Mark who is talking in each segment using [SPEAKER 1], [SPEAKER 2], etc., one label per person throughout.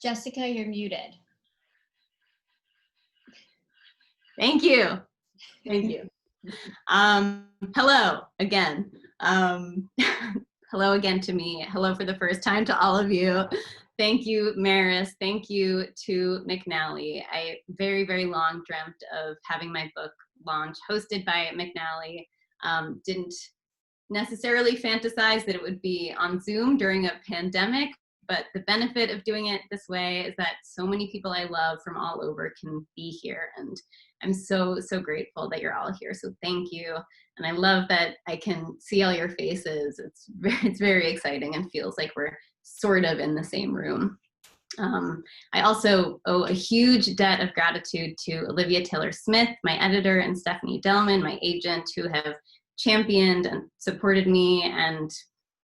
[SPEAKER 1] Jessica, you're muted.
[SPEAKER 2] Thank you. Thank you. Hello again. Hello again to me. Hello for the first time to all of you. Thank you, Maris. Thank you to McNally. I very, very long dreamt of having my book launch hosted by McNally. Didn't necessarily fantasize that it would be on Zoom during a pandemic, but the benefit of doing it this way is that so many people I love from all over can be here. And I'm so, so grateful that you're all here. So thank you. And I love that I can see all your faces. It's very exciting and feels like we're sort of in the same room. I also owe a huge debt of gratitude to Olivia Taylor-Smith, my editor, and Stephanie Delman, my agent, who have championed and supported me and,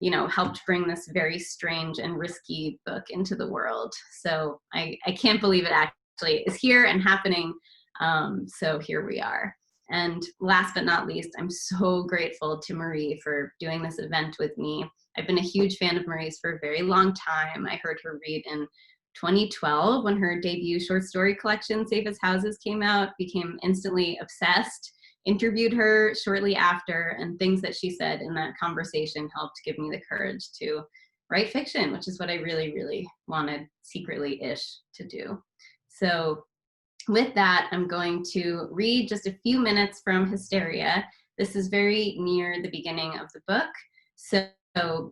[SPEAKER 2] you know, helped bring this very strange and risky book into the world. So I can't believe it actually is here and happening. So here we are. And last but not least, I'm so grateful to Marie for doing this event with me. I've been a huge fan of Marie's for a very long time. I heard her read in 2012 when her debut short story collection, Safe as Houses, came out, became instantly obsessed, interviewed her shortly after, and things that she said in that conversation helped give me the courage to write fiction, which is what I really, really wanted secretly-ish to do. So with that, I'm going to read just a few minutes from Hysteria. This is very near the beginning of the book, so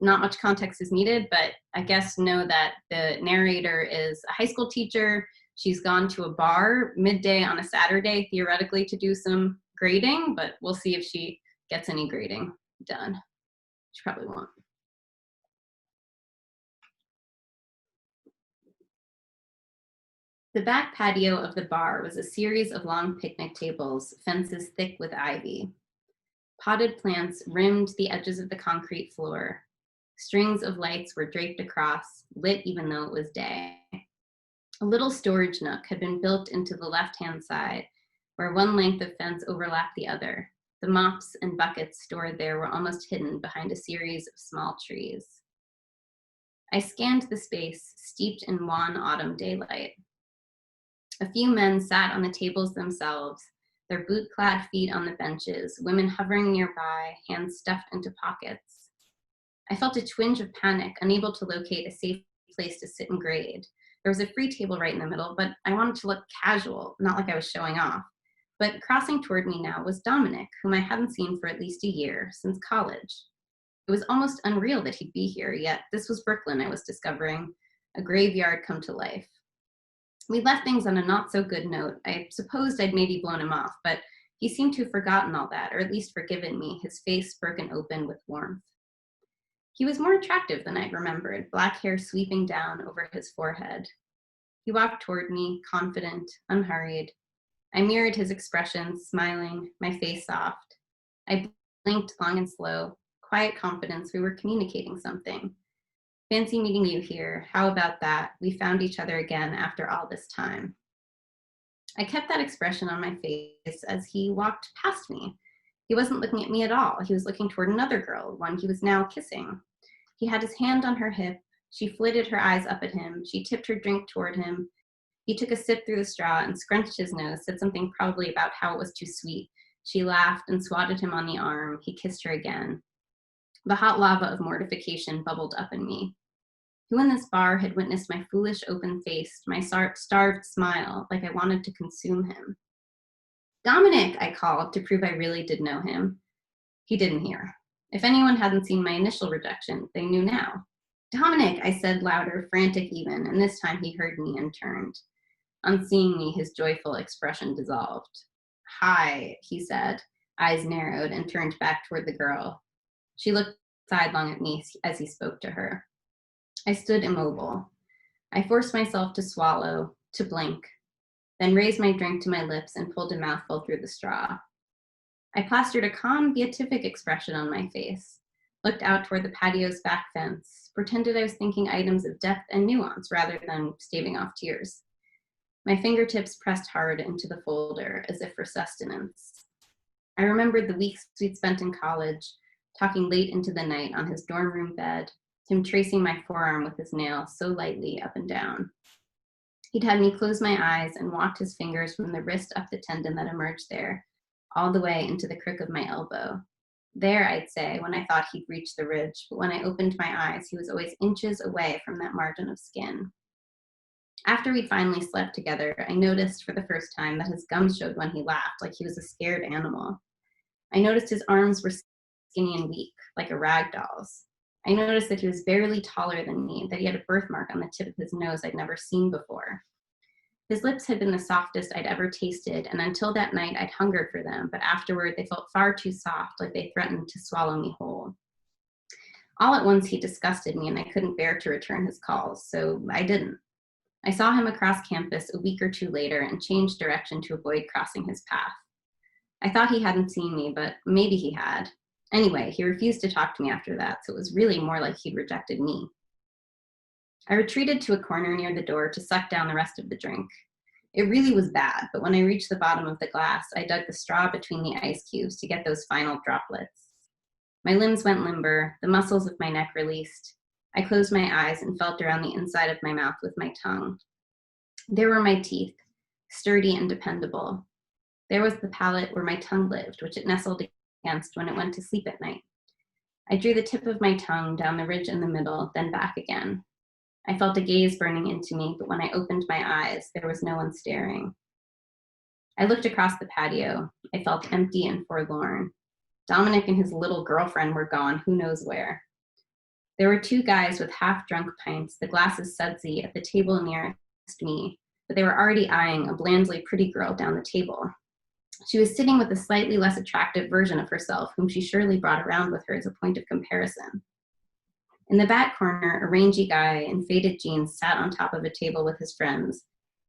[SPEAKER 2] not much context is needed, but I guess know that the narrator is a high school teacher. She's gone to a bar midday on a Saturday, theoretically, to do some grading, but we'll see if she gets any grading done. She probably won't. The back patio of the bar was a series of long picnic tables, fences thick with ivy. Potted plants rimmed the edges of the concrete floor. Strings of lights were draped across, lit even though it was day. A little storage nook had been built into the left-hand side, where one length of fence overlapped the other. The mops and buckets stored there were almost hidden behind a series of small trees. I scanned the space, steeped in wan autumn daylight. A few men sat on the tables themselves, their boot-clad feet on the benches, women hovering nearby, hands stuffed into pockets. I felt a twinge of panic, unable to locate a safe place to sit and grade. There was a free table right in the middle, but I wanted to look casual, not like I was showing off. But crossing toward me now was Dominic, whom I hadn't seen for at least a year, since college. It was almost unreal that he'd be here, yet this was Brooklyn, I was discovering, a graveyard come to life. We left things on a not-so-good note. I supposed I'd maybe blown him off, but he seemed to have forgotten all that, or at least forgiven me, his face broken open with warmth. He was more attractive than I'd remembered, black hair sweeping down over his forehead. He walked toward me, confident, unhurried. I mirrored his expression, smiling, my face soft. I blinked long and slow, quiet confidence we were communicating something. Fancy meeting you here. How about that? We found each other again after all this time. I kept that expression on my face as he walked past me. He wasn't looking at me at all. He was looking toward another girl, one he was now kissing. He had his hand on her hip. She flitted her eyes up at him. She tipped her drink toward him. He took a sip through the straw and scrunched his nose, said something probably about how it was too sweet. She laughed and swatted him on the arm. He kissed her again. The hot lava of mortification bubbled up in me. Who in this bar had witnessed my foolish open face, my starved smile, like I wanted to consume him? Dominic, I called to prove I really did know him. He didn't hear. If anyone hadn't seen my initial rejection, they knew now. Dominic, I said louder, frantic even, and this time he heard me and turned. On seeing me, his joyful expression dissolved. Hi, he said, eyes narrowed, and turned back toward the girl. She looked sidelong at me as he spoke to her. I stood immobile. I forced myself to swallow, to blink, then raised my drink to my lips and pulled a mouthful through the straw. I plastered a calm, beatific expression on my face, looked out toward the patio's back fence, pretended I was thinking items of depth and nuance rather than staving off tears. My fingertips pressed hard into the folder as if for sustenance. I remembered the weeks we'd spent in college, talking late into the night on his dorm room bed, him tracing my forearm with his nail so lightly up and down. He'd had me close my eyes and walked his fingers from the wrist up the tendon that emerged there, all the way into the crook of my elbow. There, I'd say, when I thought he'd reached the ridge, but when I opened my eyes, he was always inches away from that margin of skin. After we'd finally slept together, I noticed for the first time that his gums showed when he laughed, like he was a scared animal. I noticed his arms were skinny and weak, like a rag doll's. I noticed that he was barely taller than me, that he had a birthmark on the tip of his nose I'd never seen before. His lips had been the softest I'd ever tasted, and until that night, I'd hungered for them, but afterward, they felt far too soft, like they threatened to swallow me whole. All at once, he disgusted me, and I couldn't bear to return his calls, so I didn't. I saw him across campus a week or two later and changed direction to avoid crossing his path. I thought he hadn't seen me, but maybe he had. Anyway, he refused to talk to me after that, so it was really more like he'd rejected me. I retreated to a corner near the door to suck down the rest of the drink. It really was bad, but when I reached the bottom of the glass, I dug the straw between the ice cubes to get those final droplets. My limbs went limber, the muscles of my neck released. I closed my eyes and felt around the inside of my mouth with my tongue. There were my teeth, sturdy and dependable. There was the palate where my tongue lived, which it nestled against when it went to sleep at night. I drew the tip of my tongue down the ridge in the middle, then back again. I felt a gaze burning into me, but when I opened my eyes, there was no one staring. I looked across the patio. I felt empty and forlorn. Dominic and his little girlfriend were gone, who knows where. There were two guys with half-drunk pints, the glasses sudsy, at the table nearest me, but they were already eyeing a blandly pretty girl down the table. She was sitting with a slightly less attractive version of herself, whom she surely brought around with her as a point of comparison. In the back corner, a rangy guy in faded jeans sat on top of a table with his friends,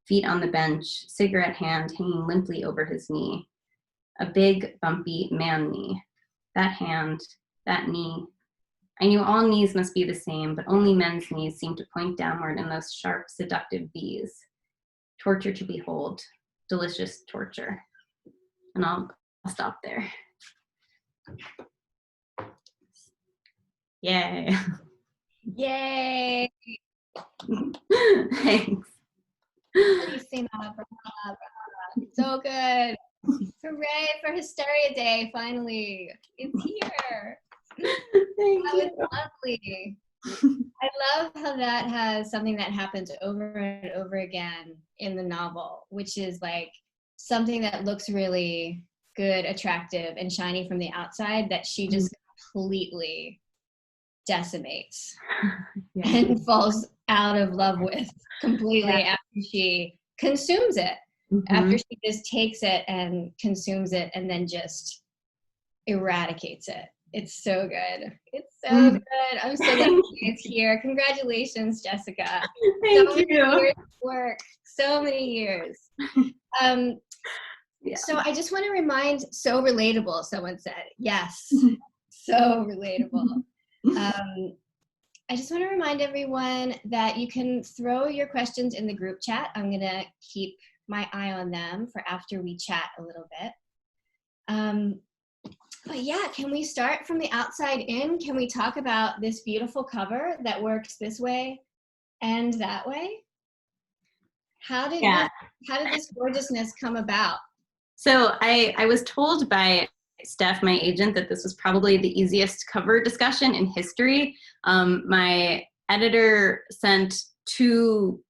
[SPEAKER 2] feet on the bench, cigarette hand hanging limply over his knee. A big, bumpy man knee. That hand, that knee. I knew all knees must be the same, but only men's knees seemed to point downward in those sharp, seductive V's. Torture to behold. Delicious torture. And I'll stop there. Yay.
[SPEAKER 1] Yay!
[SPEAKER 2] Thanks.
[SPEAKER 1] So good. Hooray for Hysteria Day, finally. It's here.
[SPEAKER 2] Thank you.
[SPEAKER 1] That was lovely. I love how that has something that happens over and over again in the novel, which is like something that looks really good, attractive, and shiny from the outside that she just completely decimates and falls out of love with completely after she consumes it. After she just takes it and consumes it and then just eradicates it. It's so good. It's so good. I'm so glad it's here. Congratulations, Jessica.
[SPEAKER 2] Thank
[SPEAKER 1] so
[SPEAKER 2] you.
[SPEAKER 1] Many years of work. So many years. So I just want to remind, so relatable, someone said. Yes, so relatable. I just want to remind everyone that you can throw your questions in the group chat. I'm going to keep my eye on them for after we chat a little bit. But yeah, can we start from the outside in? Can we talk about this beautiful cover that works this way and that way? How did this gorgeousness come about?
[SPEAKER 2] So I was told by Steph, my agent, that this was probably the easiest cover discussion in history. My editor sent two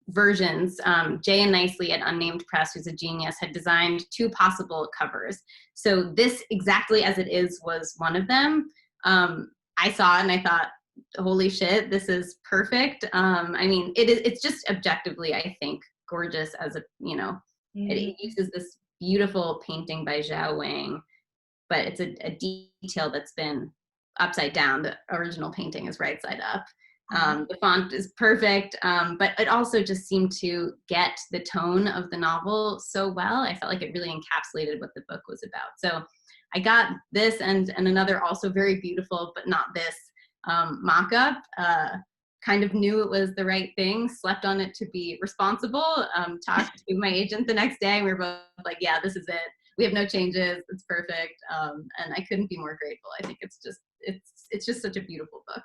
[SPEAKER 2] versions. Jay and Nicely at Unnamed Press, who's a genius, had designed two possible covers. So this, exactly as it is, was one of them. I saw it and I thought, holy shit, this is perfect. I mean, it's just objectively, I think, gorgeous as a, it uses this beautiful painting by Zhao Wang, but it's a detail that's been upside down. The original painting is right side up. The font is perfect, but it also just seemed to get the tone of the novel so well. I felt like it really encapsulated what the book was about. So I got this and another also very beautiful, but not this, mock-up. Kind of knew it was the right thing, slept on it to be responsible, talked to my agent the next day, and we were both like, yeah, this is it. We have no changes, it's perfect, and I couldn't be more grateful. I think it's just such a beautiful book.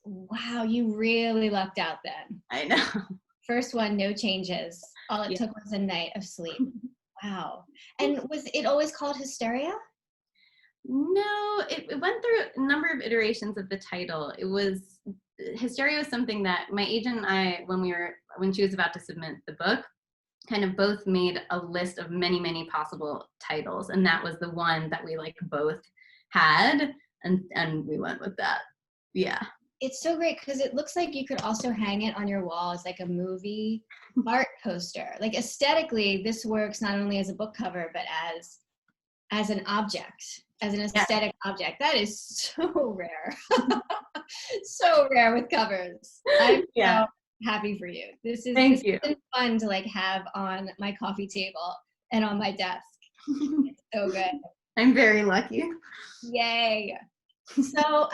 [SPEAKER 1] Wow, you really lucked out then.
[SPEAKER 2] I know.
[SPEAKER 1] First one, no changes. All it took was a night of sleep. Wow. And was it always called Hysteria?
[SPEAKER 2] No, it went through a number of iterations of the title. Hysteria was something that my agent and I, when she was about to submit the book, kind of both made a list of many, many possible titles. And that was the one that we like both had. And we went with that. Yeah.
[SPEAKER 1] It's so great because it looks like you could also hang it on your wall as like a movie art poster. Like aesthetically, this works not only as a book cover, but as an object, as an aesthetic object. That is so rare. So rare with covers. I'm so happy for you. This has been fun to like have on my coffee table and on my desk. It's so good.
[SPEAKER 2] I'm very lucky.
[SPEAKER 1] Yay. So,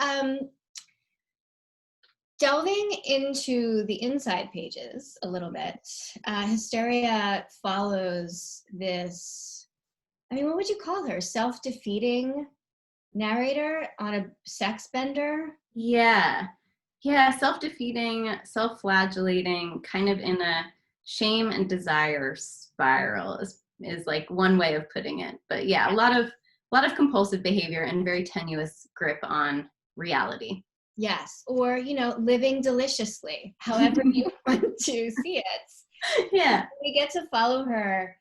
[SPEAKER 1] delving into the inside pages a little bit, Hysteria follows this, I mean, what would you call her? Self-defeating narrator on a sex bender?
[SPEAKER 2] Yeah. Yeah, self-defeating, self-flagellating, kind of in a shame and desire spiral is like one way of putting it. But yeah, a lot of compulsive behavior and very tenuous grip on reality.
[SPEAKER 1] Yes, or, living deliciously, however you want to see it.
[SPEAKER 2] Yeah.
[SPEAKER 1] We get to follow her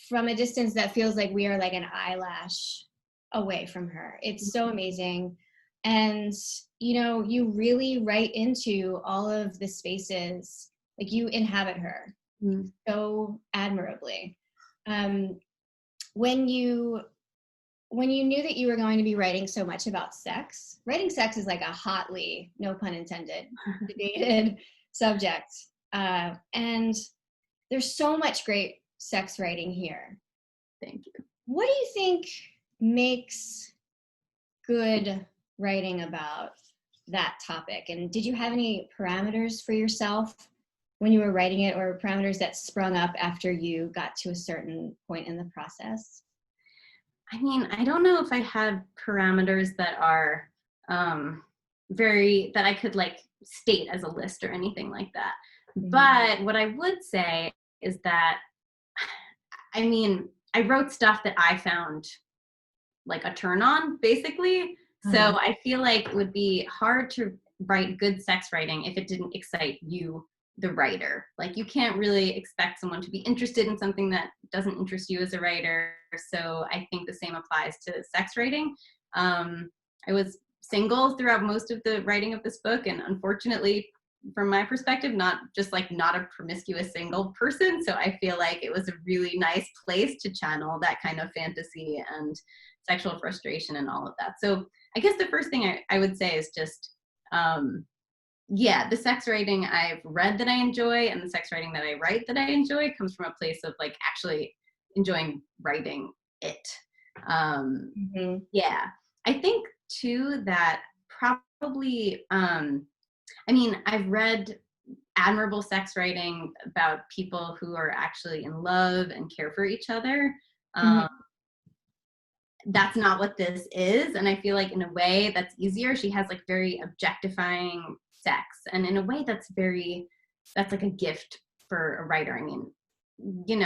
[SPEAKER 1] from a distance that feels like we are like an eyelash away from her. It's so amazing. And, you really write into all of the spaces, like you inhabit her so admirably. When you knew that you were going to be writing so much about sex, writing sex is like a hotly, no pun intended, debated subject. And there's so much great sex writing here.
[SPEAKER 2] Thank you.
[SPEAKER 1] What do you think makes good writing about that topic? And did you have any parameters for yourself when you were writing it, or parameters that sprung up after you got to a certain point in the process?
[SPEAKER 2] I mean, I don't know if I had parameters that are that I could like state as a list or anything like that. Mm-hmm. But what I would say is that, I mean, I wrote stuff that I found like a turn on, basically. So I feel like it would be hard to write good sex writing if it didn't excite you, the writer. Like you can't really expect someone to be interested in something that doesn't interest you as a writer. So I think the same applies to sex writing. I was single throughout most of the writing of this book, and unfortunately, from my perspective, not a promiscuous single person. So I feel like it was a really nice place to channel that kind of fantasy and sexual frustration and all of that. So I guess the first thing I would say is just, the sex writing I've read that I enjoy and the sex writing that I write that I enjoy comes from a place of like actually enjoying writing it. Yeah, I think too that probably, I've read admirable sex writing about people who are actually in love and care for each other. That's not what this is. And I feel like in a way that's easier. She has like very objectifying sex. And in a way that's like a gift for a writer. I mean,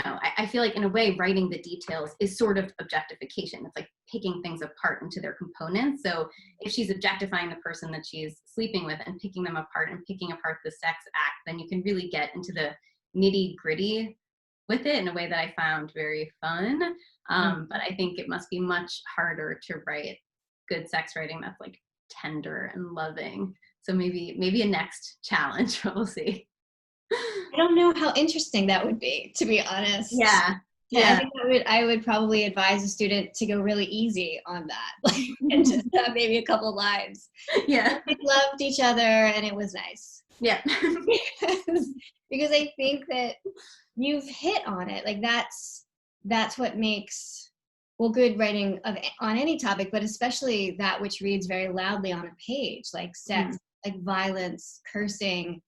[SPEAKER 2] I feel like in a way writing the details is sort of objectification. It's like picking things apart into their components. So if she's objectifying the person that she's sleeping with and picking them apart and picking apart the sex act, then you can really get into the nitty gritty with it in a way that I found very fun. But I think it must be much harder to write good sex writing that's like tender and loving. So maybe a next challenge, we'll see.
[SPEAKER 1] I don't know how interesting that would be, to be honest.
[SPEAKER 2] Yeah.
[SPEAKER 1] I think I would probably advise a student to go really easy on that, and just maybe a couple lines.
[SPEAKER 2] Yeah.
[SPEAKER 1] They loved each other and it was nice.
[SPEAKER 2] Yeah.
[SPEAKER 1] because I think that you've hit on it. Like that's what makes good writing on any topic, but especially that which reads very loudly on a page, like sex, like violence, cursing.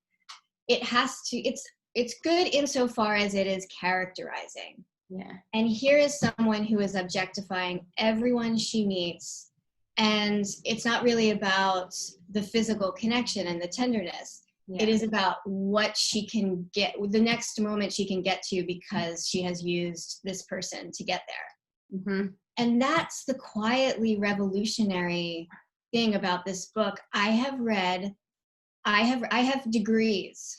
[SPEAKER 1] It's good insofar as it is characterizing.
[SPEAKER 2] Yeah.
[SPEAKER 1] And here is someone who is objectifying everyone she meets, and it's not really about the physical connection and the tenderness. It is about what she can get, the next moment she can get to because she has used this person to get there.
[SPEAKER 2] Mm-hmm.
[SPEAKER 1] And that's the quietly revolutionary thing about this book. I have degrees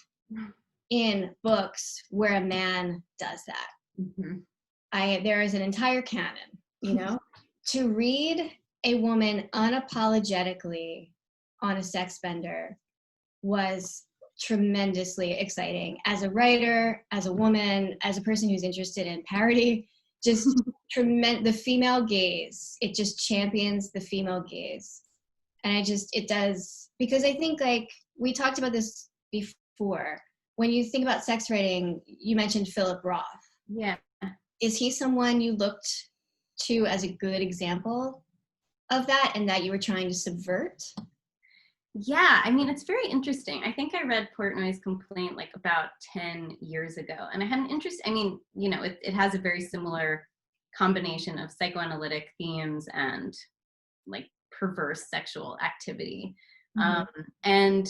[SPEAKER 1] in books where a man does that.
[SPEAKER 2] Mm-hmm.
[SPEAKER 1] There is an entire canon, you know, to read a woman unapologetically on a sex bender was tremendously exciting as a writer, as a woman, as a person who's interested in parody. Just the female gaze. It just champions the female gaze. And it does, because I think, like, we talked about this before. When you think about sex writing, you mentioned Philip Roth.
[SPEAKER 2] Yeah.
[SPEAKER 1] Is he someone you looked to as a good example of that and that you were trying to subvert?
[SPEAKER 2] Yeah, I mean, it's very interesting. I think I read Portnoy's Complaint like about 10 years ago. And I had an interest, I mean, you know, it has a very similar combination of psychoanalytic themes and like perverse sexual activity. And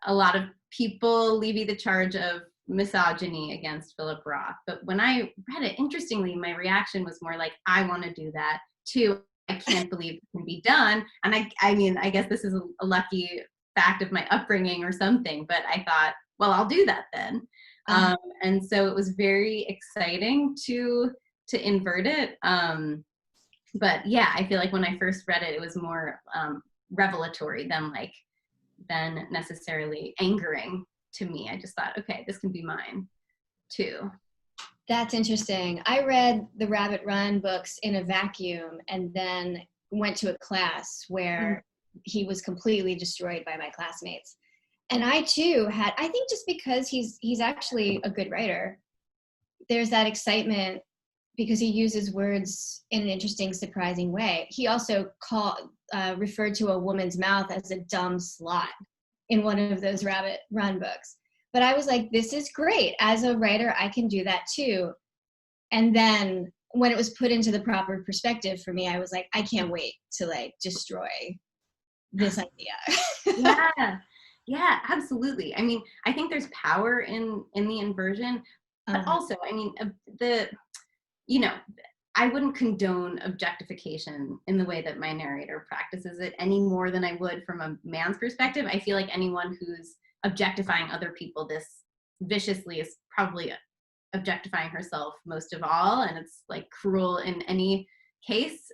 [SPEAKER 2] a lot of people levy the charge of misogyny against Philip Roth. But when I read it, interestingly, my reaction was more like, I want to do that too. I can't believe it can be done. And I mean, I guess this is a lucky fact of my upbringing or something, but I thought, well, I'll do that then. And so it was very exciting to invert it. But yeah, I feel like when I first read it, it was more revelatory than necessarily angering to me. I just thought, okay, this can be mine too.
[SPEAKER 1] That's interesting. I read the Rabbit Run books in a vacuum and then went to a class where he was completely destroyed by my classmates. And I too had, I think just because he's actually a good writer, there's that excitement because he uses words in an interesting, surprising way. He also referred to a woman's mouth as a dumb slut in one of those Rabbit Run books. But I was like, this is great. As a writer, I can do that too. And then when it was put into the proper perspective for me, I was like, I can't wait to like destroy this idea.
[SPEAKER 2] Yeah, absolutely. I mean, I think there's power in the inversion, but also, I mean, I wouldn't condone objectification in the way that my narrator practices it any more than I would from a man's perspective. I feel like anyone who's objectifying other people this viciously is probably objectifying herself most of all, and it's like cruel in any case.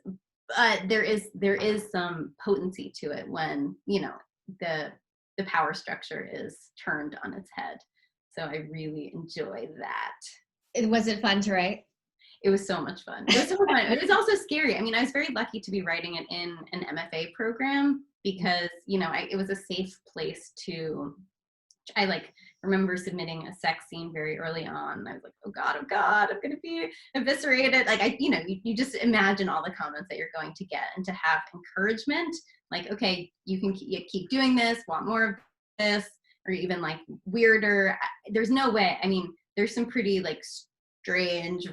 [SPEAKER 2] But there is some potency to it when, you know, the power structure is turned on its head. So I really enjoy that.
[SPEAKER 1] Was it fun to write?
[SPEAKER 2] It was so much fun. It was so fun. It was also scary. I mean, I was very lucky to be writing it in an MFA program because, you know, it was a safe place to, I like remember submitting a sex scene very early on. I was like, oh God, I'm going to be eviscerated. Like, you just imagine all the comments that you're going to get, and to have encouragement, like, okay, you can keep doing this, want more of this, or even like weirder. There's no way. I mean, there's some pretty like strange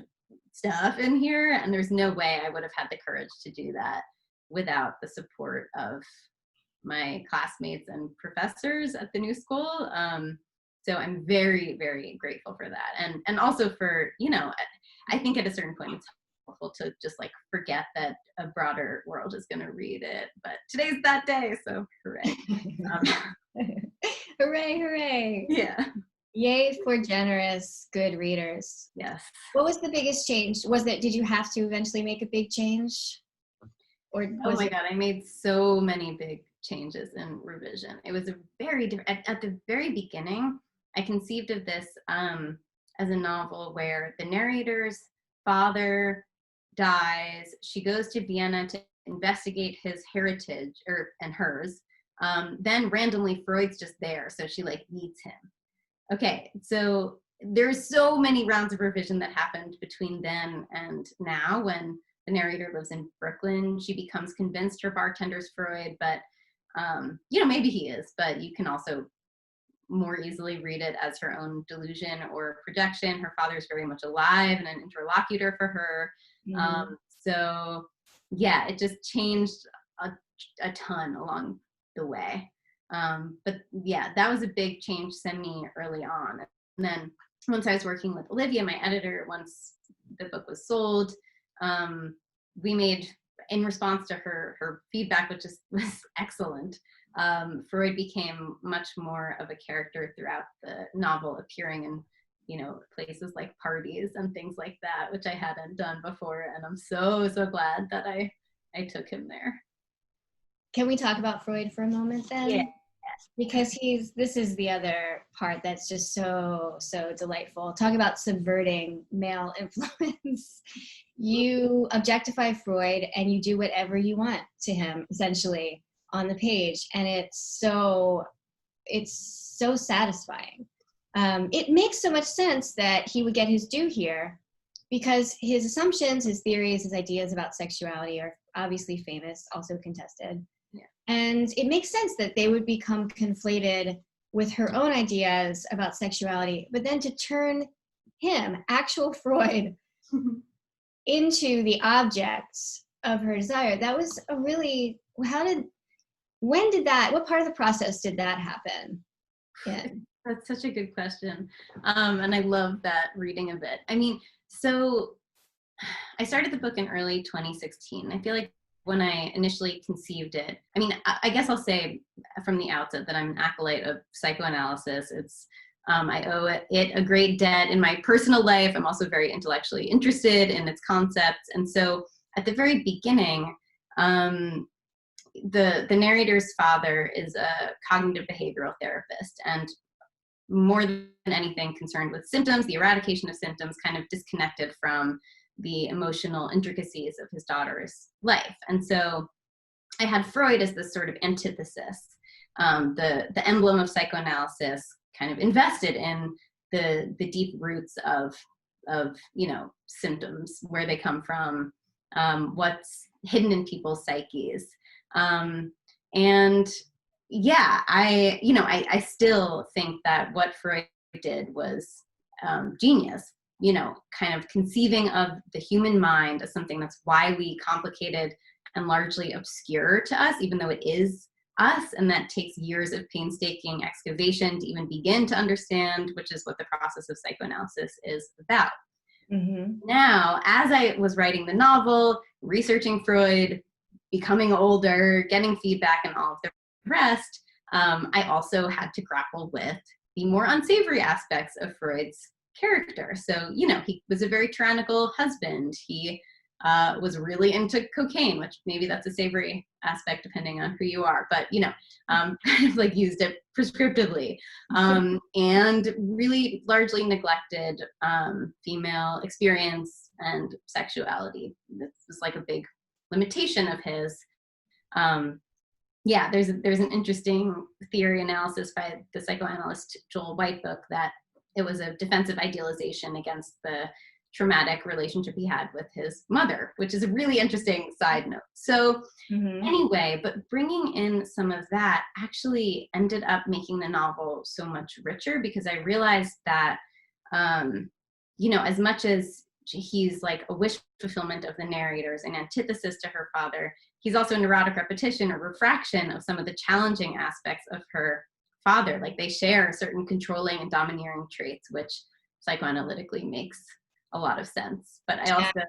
[SPEAKER 2] stuff in here, and there's no way I would have had the courage to do that without the support of my classmates and professors at the new school. So I'm very, very grateful for that. And also for, you know, I think at a certain point it's helpful to just like forget that a broader world is going to read it. But today's that day, so hooray.
[SPEAKER 1] Hooray, hooray.
[SPEAKER 2] Yeah.
[SPEAKER 1] Yay for generous, good readers.
[SPEAKER 2] Yes.
[SPEAKER 1] What was the biggest change? Did you have to eventually make a big change? Or
[SPEAKER 2] oh my God, I made so many big changes in revision. It was a very different, at the very beginning, I conceived of this as a novel where the narrator's father dies. She goes to Vienna to investigate his heritage and hers. Then randomly Freud's just there. So she like meets him. Okay, so there's so many rounds of revision that happened between then and now. When the narrator lives in Brooklyn, she becomes convinced her bartender's Freud, but maybe he is, but you can also more easily read it as her own delusion or projection. Her father's very much alive and an interlocutor for her. So yeah, it just changed a ton along the way. But yeah, that was a big change semi early on. And then once I was working with Olivia, my editor, once the book was sold, we made, in response to her feedback, which was excellent, Freud became much more of a character throughout the novel, appearing in, places like parties and things like that, which I hadn't done before. And I'm so glad that I took him there.
[SPEAKER 1] Can we talk about Freud for a moment then?
[SPEAKER 2] Yeah.
[SPEAKER 1] Because this is the other part that's just so delightful. Talk about subverting male influence. You objectify Freud and you do whatever you want to him, essentially, on the page. And it's so satisfying. It makes so much sense that he would get his due here, because his assumptions, his theories, his ideas about sexuality are obviously famous, also contested.
[SPEAKER 2] Yeah.
[SPEAKER 1] And it makes sense that they would become conflated with her own ideas about sexuality, but then to turn him, actual Freud, into the object of her desire, that was a really, what part of the process did that happen in?
[SPEAKER 2] That's such a good question. And I love that reading of it. I mean, so I started the book in early 2016. I feel like when I initially conceived it, I mean, I guess I'll say from the outset that I'm an acolyte of psychoanalysis. It's, I owe it a great debt in my personal life. I'm also very intellectually interested in its concepts. And so at the very beginning, the narrator's father is a cognitive behavioral therapist, and more than anything concerned with symptoms, the eradication of symptoms, kind of disconnected from the emotional intricacies of his daughter's life. And so I had Freud as this sort of antithesis, the emblem of psychoanalysis, kind of invested in the deep roots of symptoms, where they come from, what's hidden in people's psyches. And yeah, I still think that what Freud did was genius, kind of conceiving of the human mind as something that's wildly complicated and largely obscure to us, even though it is us, and that takes years of painstaking excavation to even begin to understand, which is what the process of psychoanalysis is about. Mm-hmm. Now, as I was writing the novel, researching Freud, becoming older, getting feedback, and all of the rest, I also had to grapple with the more unsavory aspects of Freud's character. So, he was a very tyrannical husband. He was really into cocaine, which maybe that's a savory aspect depending on who you are, but, kind of like used it prescriptively, and really largely neglected female experience and sexuality. This was like a big limitation of his. Yeah, there's an interesting theory analysis by the psychoanalyst Joel Whitebook that it was a defensive idealization against the traumatic relationship he had with his mother, which is a really interesting side note. So anyway, but bringing in some of that actually ended up making the novel so much richer, because I realized that, as much as he's like a wish fulfillment of the narrator's, an antithesis to her father, he's also a neurotic repetition or refraction of some of the challenging aspects of her father. Like, they share certain controlling and domineering traits, which psychoanalytically makes a lot of sense. But I also,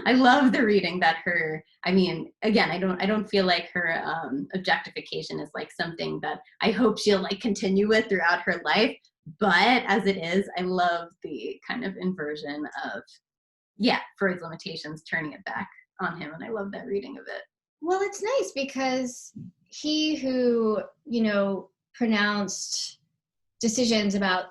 [SPEAKER 2] I love the reading that again, I don't feel like her objectification is like something that I hope she'll like continue with throughout her life. But as it is, I love the kind of inversion of, Freud's limitations, turning it back on him. And I love that reading of it.
[SPEAKER 1] Well, it's nice because he who, pronounced decisions about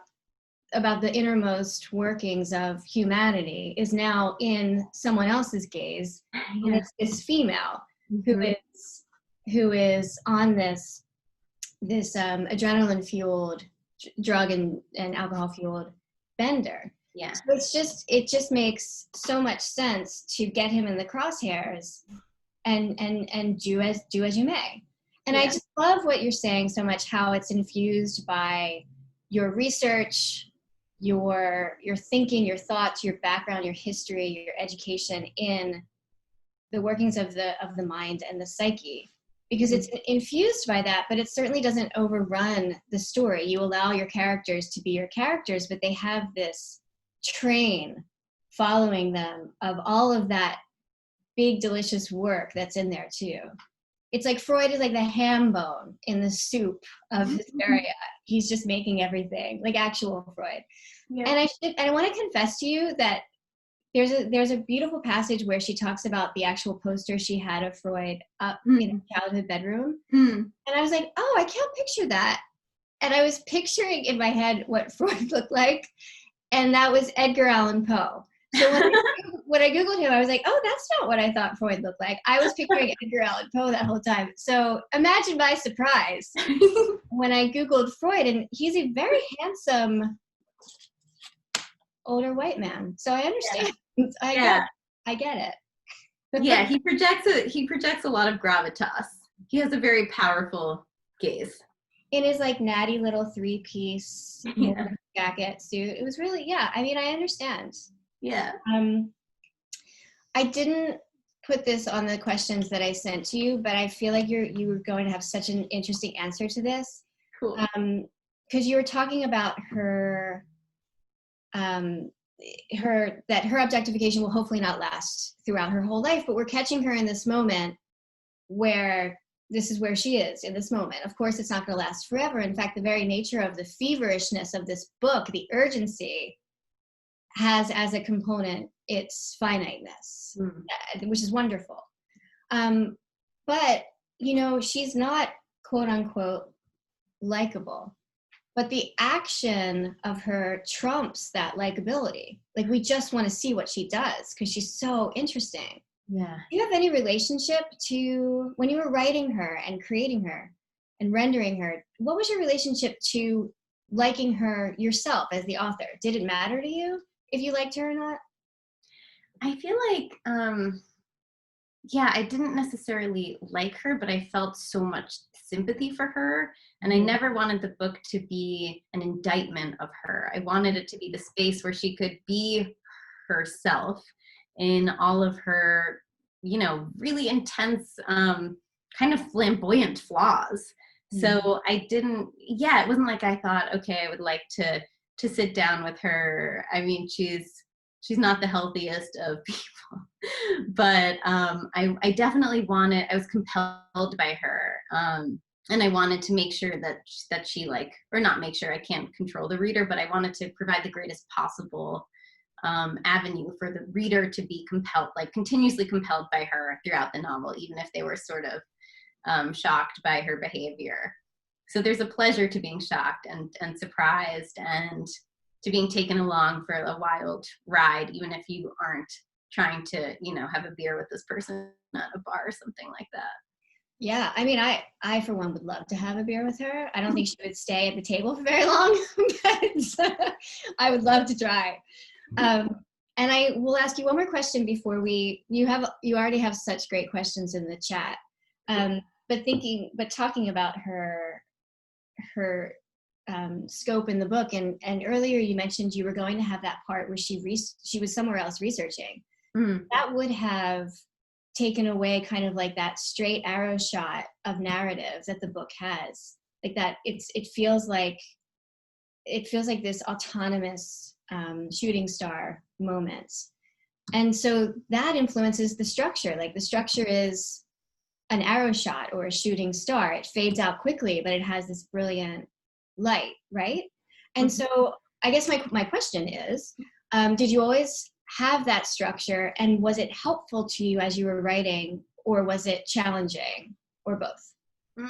[SPEAKER 1] the innermost workings of humanity is now in someone else's gaze. And it's this female who is on this adrenaline fueled, drug and alcohol fueled bender.
[SPEAKER 2] Yeah.
[SPEAKER 1] So it just makes so much sense to get him in the crosshairs and do as you may. And I just love what you're saying so much, how it's infused by your research, your thinking, your thoughts, your background, your history, your education in the workings of the mind and the psyche. because it's infused by that, but it certainly doesn't overrun the story. You allow your characters to be your characters, but they have this train following them of all of that big, delicious work that's in there too. It's like Freud is like the ham bone in the soup of Hysteria. He's just making everything, like actual Freud. Yeah. And I want to confess to you that there's a beautiful passage where she talks about the actual poster she had of Freud up in her childhood bedroom. And I was like, oh, I can't picture that. And I was picturing in my head what Freud looked like. And that was Edgar Allan Poe. So when I Googled him, I was like, oh, that's not what I thought Freud looked like. I was picturing Edgar Allan Poe that whole time. So imagine my surprise when I Googled Freud, and he's a very handsome older white man. So I understand. Yeah. I get it.
[SPEAKER 2] Yeah, he projects a lot of gravitas. He has a very powerful gaze.
[SPEAKER 1] In his like natty little 3-piece jacket suit. It was really, I mean, I understand.
[SPEAKER 2] Yeah.
[SPEAKER 1] I didn't put this on the questions that I sent to you, but I feel like you were going to have such an interesting answer to this.
[SPEAKER 2] Cool.
[SPEAKER 1] Because you were talking about her objectification will hopefully not last throughout her whole life, but we're catching her in this moment where this is where she is in this moment. Of course, it's not going to last forever. In fact, the very nature of the feverishness of this book, the urgency, has as a component its finiteness, which is wonderful. But, she's not, quote unquote, likable. But the action of her trumps that likability. Like, we just want to see what she does because she's so interesting.
[SPEAKER 2] Yeah.
[SPEAKER 1] Do you have any relationship to, when you were writing her and creating her and rendering her, what was your relationship to liking her yourself as the author? Did it matter to you if you liked her or not?
[SPEAKER 2] I feel like, I didn't necessarily like her, but I felt so much sympathy for her. And I never wanted the book to be an indictment of her. I wanted it to be the space where she could be herself in all of her, really intense, kind of flamboyant flaws. So I didn't, it wasn't like I thought, okay, I would like to sit down with her. I mean, she's not the healthiest of people, but I definitely I was compelled by her. And I wanted to make sure that she or not make sure, I can't control the reader, but I wanted to provide the greatest possible avenue for the reader to be compelled, continuously compelled by her throughout the novel, even if they were sort of shocked by her behavior. So there's a pleasure to being shocked and surprised and to being taken along for a wild ride, even if you aren't trying to, have a beer with this person at a bar or something like that.
[SPEAKER 1] Yeah, I mean, I for one would love to have a beer with her. I don't think she would stay at the table for very long, but I would love to try. And I will ask you one more question before you already have such great questions in the chat. But talking about her scope in the book, and earlier you mentioned you were going to have that part where she was somewhere else researching. That would have taken away kind of like that straight arrow shot of narrative that the book has, like that it feels like this autonomous shooting star moment. And so that influences the structure. Like the structure is an arrow shot or a shooting star. It fades out quickly, but it has this brilliant light, right? And so I guess my question is, did you always have that structure, and was it helpful to you as you were writing, or was it challenging, or both?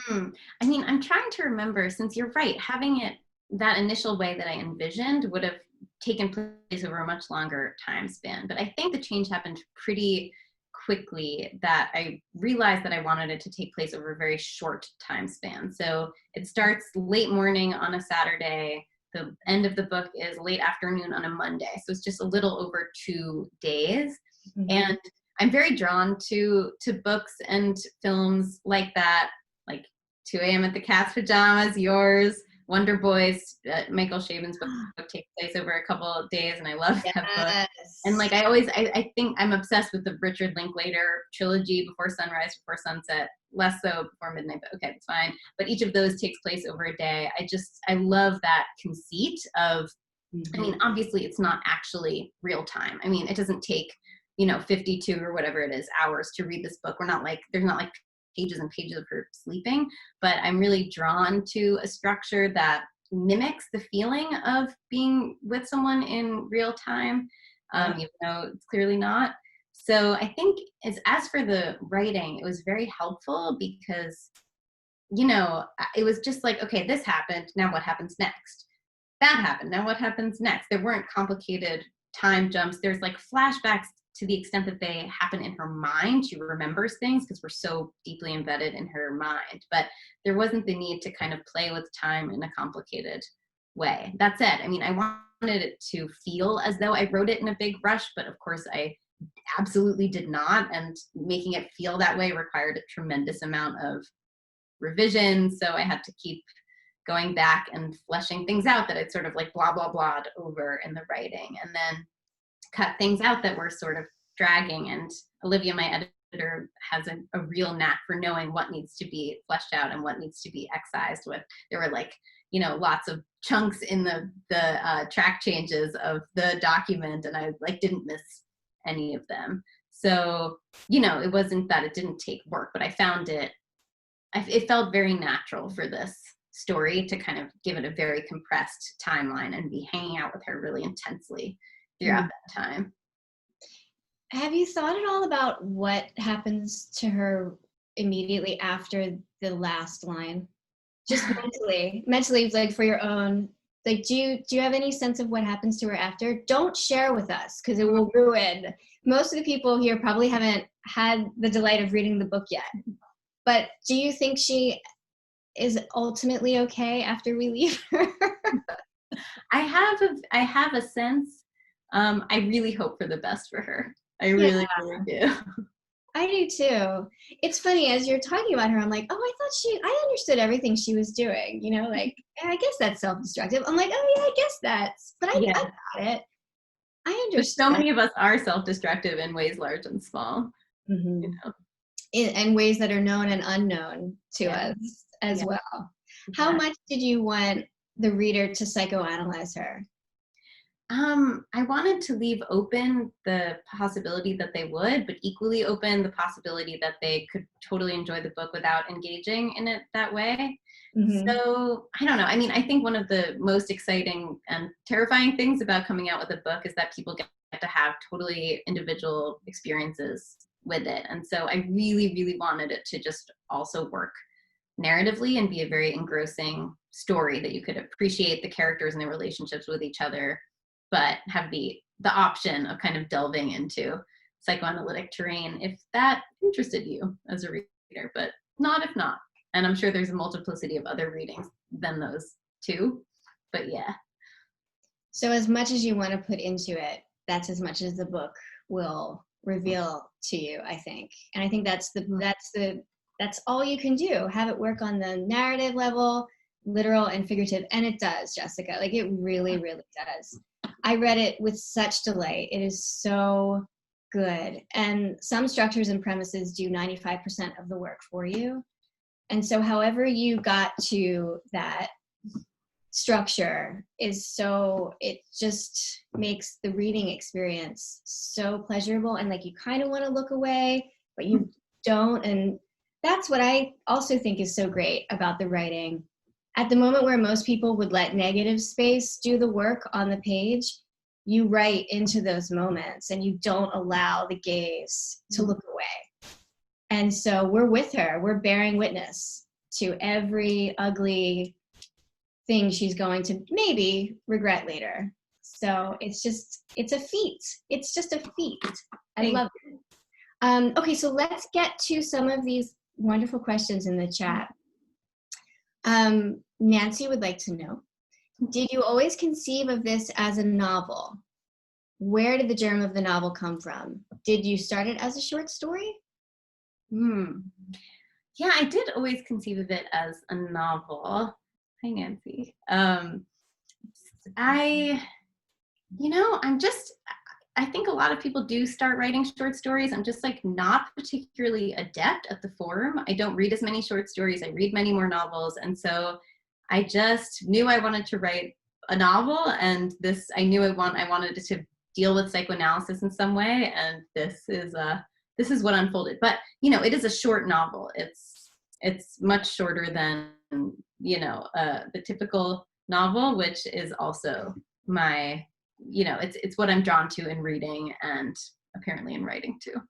[SPEAKER 2] I mean, I'm trying to remember, since you're right, having it that initial way that I envisioned would have taken place over a much longer time span. But I think the change happened pretty quickly, that I realized that I wanted it to take place over a very short time span. So it starts late morning on a Saturday. The end of the book is late afternoon on a Monday. So it's just a little over 2 days. And I'm very drawn to books and films like that, like 2 a.m. at the Cat's Pajamas, yours, Wonder Boys, Michael Chabon's book takes place over a couple of days, and I love that book. And like I think I'm obsessed with the Richard Linklater trilogy, Before Sunrise, Before Sunset, less so Before Midnight, but okay, it's fine. But each of those takes place over a day. I love that conceit of, I mean, obviously it's not actually real time. I mean, it doesn't take, 52 or whatever it is hours to read this book. There's not like pages and pages of her sleeping, but I'm really drawn to a structure that mimics the feeling of being with someone in real time, even though it's clearly not. So I think as for the writing, it was very helpful because, it was just like, okay, this happened, now what happens next? That happened, now what happens next? There weren't complicated time jumps. There's like flashbacks to the extent that they happen in her mind. She remembers things because we're so deeply embedded in her mind. But there wasn't the need to kind of play with time in a complicated way. That said, I mean, I wanted it to feel as though I wrote it in a big rush, but of course I absolutely did not. And making it feel that way required a tremendous amount of revision. So I had to keep going back and fleshing things out that I'd sort of like blah, blah, blah'd over in the writing, and then cut things out that were sort of dragging. And Olivia, my editor, has a real knack for knowing what needs to be fleshed out and what needs to be excised. There were like, lots of chunks in the track changes of the document, and I like didn't miss any of them. So, it wasn't that it didn't take work, but I found it felt very natural for this story to kind of give it a very compressed timeline and be hanging out with her really intensely throughout that time.
[SPEAKER 1] Have you thought at all about what happens to her immediately after the last line? Just mentally, like for your own, like, do you have any sense of what happens to her after? Don't share with us because it will ruin. Most of the people here probably haven't had the delight of reading the book yet. But do you think she is ultimately okay after we leave her?
[SPEAKER 2] I have a sense. I really hope for the best for her. I really do.
[SPEAKER 1] I do too. It's funny, as you're talking about her, I'm like, oh, I understood everything she was doing. Like, I guess that's self-destructive. I'm like, oh yeah, I guess that's, but I got it. I understand.
[SPEAKER 2] But so many of us are self-destructive in ways large and small.
[SPEAKER 1] In ways that are known and unknown to us as well. How much did you want the reader to psychoanalyze her?
[SPEAKER 2] I wanted to leave open the possibility that they would, but equally open the possibility that they could totally enjoy the book without engaging in it that way. So I don't know. I mean, I think one of the most exciting and terrifying things about coming out with a book is that people get to have totally individual experiences with it. And so I really, really wanted it to just also work narratively and be a very engrossing story that you could appreciate the characters and their relationships with each other, but have the option of kind of delving into psychoanalytic terrain if that interested you as a reader, but not if not. And I'm sure there's a multiplicity of other readings than those two, but yeah.
[SPEAKER 1] So as much as you want to put into it, that's as much as the book will reveal to you, I think. And I think that's all you can do. Have it work on the narrative level, literal and figurative. And it does, Jessica. Like, it really, really does. I read it with such delight. It is so good. And some structures and premises do 95% of the work for you. And so however you got to that structure it just makes the reading experience so pleasurable, and like you kind of want to look away, but you don't. And that's what I also think is so great about the writing. At the moment where most people would let negative space do the work on the page, you write into those moments and you don't allow the gaze to look away. And so we're with her. We're bearing witness to every ugly thing she's going to maybe regret later. So it's a feat. It's just a feat. I love it. Okay, so let's get to some of these wonderful questions in the chat. Nancy would like to know, did you always conceive of this as a novel? Where did the germ of the novel come from? Did you start it as a short story?
[SPEAKER 2] Yeah, I did always conceive of it as a novel. Hi, Nancy. I, I think a lot of people do start writing short stories. I'm just like not particularly adept at the form. I don't read as many short stories. I read many more novels. And so I just knew I wanted to write a novel, and I knew I wanted it to deal with psychoanalysis in some way. And this is what unfolded. But, it is a short novel. It's much shorter than, the typical novel, which is also my, it's what I'm drawn to in reading and apparently in writing too.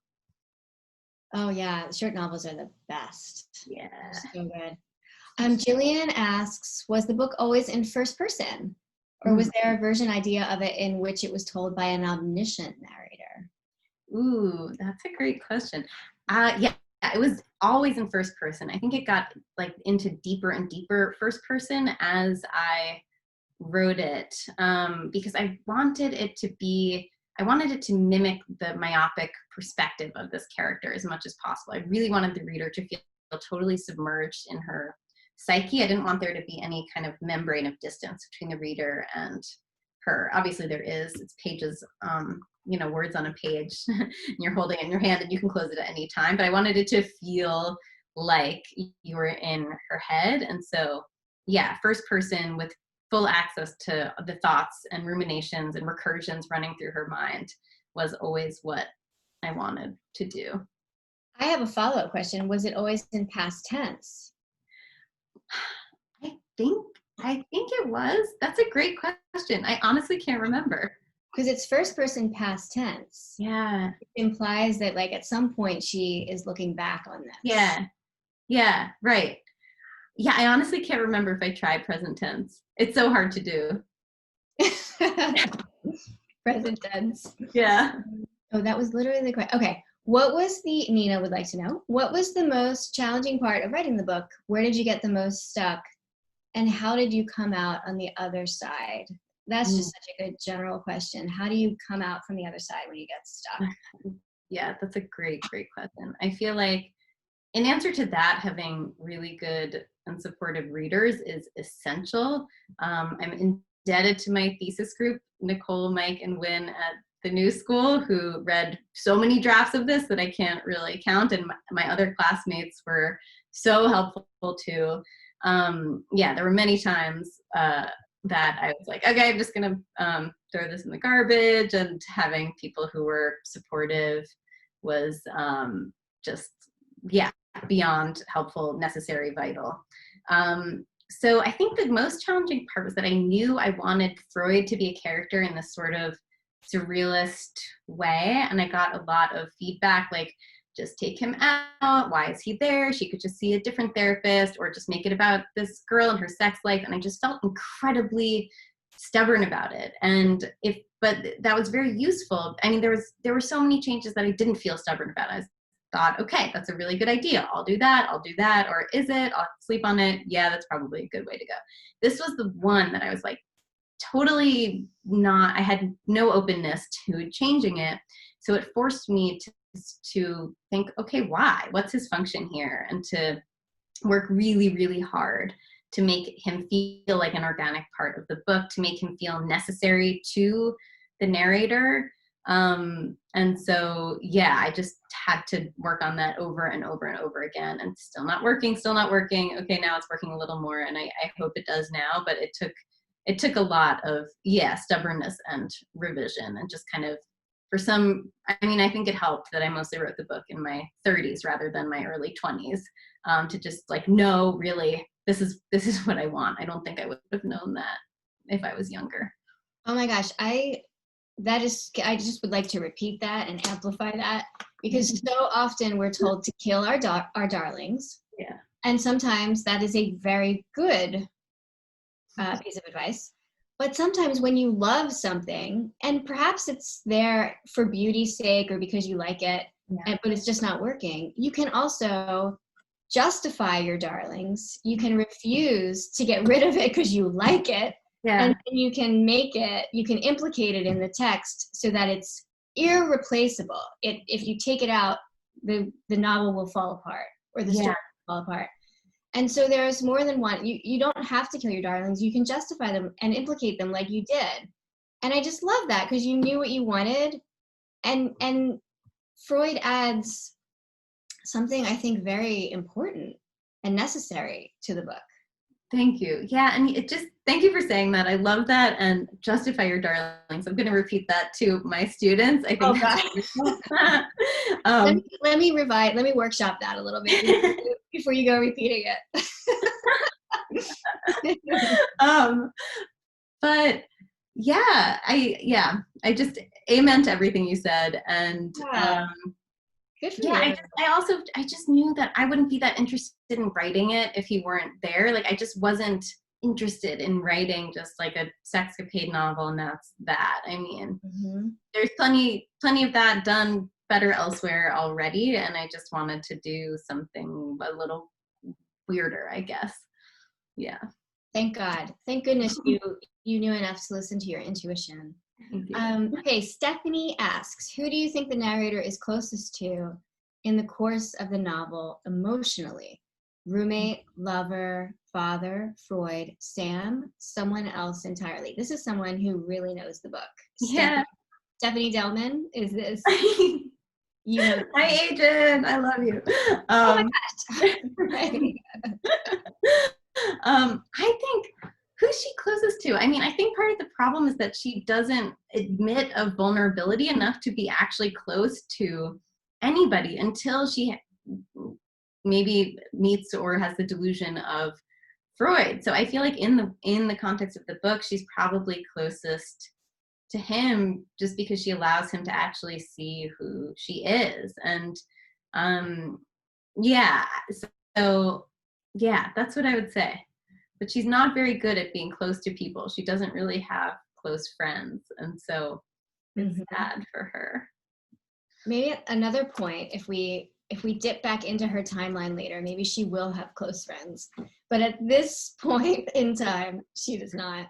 [SPEAKER 1] Oh yeah, short novels are the best.
[SPEAKER 2] Yeah.
[SPEAKER 1] They're so good. Jillian asks, was the book always in first person? Or was there a version idea of it in which it was told by an omniscient narrator?
[SPEAKER 2] Ooh, that's a great question. Yeah, it was always in first person. I think it got like into deeper and deeper first person as I wrote it, because I wanted it to mimic the myopic perspective of this character as much as possible. I really wanted the reader to feel totally submerged in her psyche. I didn't want there to be any kind of membrane of distance between the reader and her. Obviously there is, it's pages, words on a page, and you're holding it in your hand and you can close it at any time, but I wanted it to feel like you were in her head. And so, yeah, first person with full access to the thoughts and ruminations and recursions running through her mind was always what I wanted to do.
[SPEAKER 1] I have a follow-up question. Was it always in past tense?
[SPEAKER 2] I think it was. That's a great question. I honestly can't remember.
[SPEAKER 1] Because it's first person past tense.
[SPEAKER 2] Yeah.
[SPEAKER 1] It implies that like at some point she is looking back on this.
[SPEAKER 2] Yeah. Yeah, right. Yeah, I honestly can't remember if I tried present tense. It's so hard to do.
[SPEAKER 1] Present tense.
[SPEAKER 2] Yeah.
[SPEAKER 1] Oh, that was literally the question. Okay. Nina would like to know, what was the most challenging part of writing the book? Where did you get the most stuck? And how did you come out on the other side? That's just such a good general question. How do you come out from the other side when you get stuck?
[SPEAKER 2] Yeah, that's a great question. I feel like in answer to that, having really good and supportive readers is essential. I'm indebted to my thesis group, Nicole, Mike, and Wynn at the New School, who read so many drafts of this that I can't really count. And my other classmates were so helpful too. There were many times that I was like, okay, I'm just gonna throw this in the garbage, and having people who were supportive was beyond helpful, necessary, vital. So I think the most challenging part was that I knew I wanted Freud to be a character in this sort of surrealist way, and I got a lot of feedback like, just take him out, why is he there? She could just see a different therapist, or just make it about this girl and her sex life. And I just felt incredibly stubborn about it. But that was very useful. I mean, there were so many changes that I didn't feel stubborn about. I thought, okay, that's a really good idea. I'll do that. Or is it? I'll sleep on it. Yeah, that's probably a good way to go. This was the one that I was like, totally not, I had no openness to changing it. So it forced me to think, okay, why? What's his function here? And to work really, really hard to make him feel like an organic part of the book, to make him feel necessary to the narrator. And so, yeah, I just had to work on that over and over and over again, and still not working. Okay, now it's working a little more, and I hope it does now, but it took a lot of, stubbornness and revision, and just kind of, I think it helped that I mostly wrote the book in my 30s rather than my early 20s, to just like, no, really, this is what I want. I don't think I would have known that if I was younger.
[SPEAKER 1] Oh my gosh, I just would like to repeat that and amplify that, because so often we're told to kill our darlings.
[SPEAKER 2] Yeah.
[SPEAKER 1] And sometimes that is a very good piece of advice. But sometimes when you love something, and perhaps it's there for beauty's sake or because you like it, but it's just not working, you can also justify your darlings. You can refuse to get rid of it because you like it.
[SPEAKER 2] Yeah.
[SPEAKER 1] And you can implicate it in the text so that it's irreplaceable. If you take it out, the novel will fall apart, or the story will fall apart. And so there's more than one. You don't have to kill your darlings. You can justify them and implicate them like you did. And I just love that because you knew what you wanted. And Freud adds something I think very important and necessary to the book.
[SPEAKER 2] Thank you. Yeah, and thank you for saying that. I love that. And justify your darlings. I'm going to repeat that to my students. I think.
[SPEAKER 1] Oh, let me workshop that a little bit before you go repeating it.
[SPEAKER 2] But yeah, I just amen to everything you said. And
[SPEAKER 1] good for you.
[SPEAKER 2] I just knew that I wouldn't be that interested in writing it if he weren't there. Like, I just wasn't interested in writing just like a sexcapade novel, and that's that. I mean, there's plenty of that done better elsewhere already, and I just wanted to do something a little weirder, I guess. Yeah.
[SPEAKER 1] Thank God. Thank goodness you knew enough to listen to your intuition. Okay, Stephanie asks, who do you think the narrator is closest to in the course of the novel emotionally? Roommate, lover, father, Freud, Sam, someone else entirely? This is someone who really knows the book.
[SPEAKER 2] Yeah.
[SPEAKER 1] Stephanie Delman, is this?
[SPEAKER 2] You know, my agent, I love you.
[SPEAKER 1] Oh my gosh.
[SPEAKER 2] I think who's she closest to? I mean, I think part of the problem is that she doesn't admit of vulnerability enough to be actually close to anybody until she maybe meets or has the delusion of Freud. So I feel like in the context of the book, she's probably closest to him just because she allows him to actually see who she is. And so that's what I would say. But she's not very good at being close to people. She doesn't really have close friends. And so it's sad for her.
[SPEAKER 1] Maybe another point, if we dip back into her timeline later, maybe she will have close friends. But at this point in time, she does not.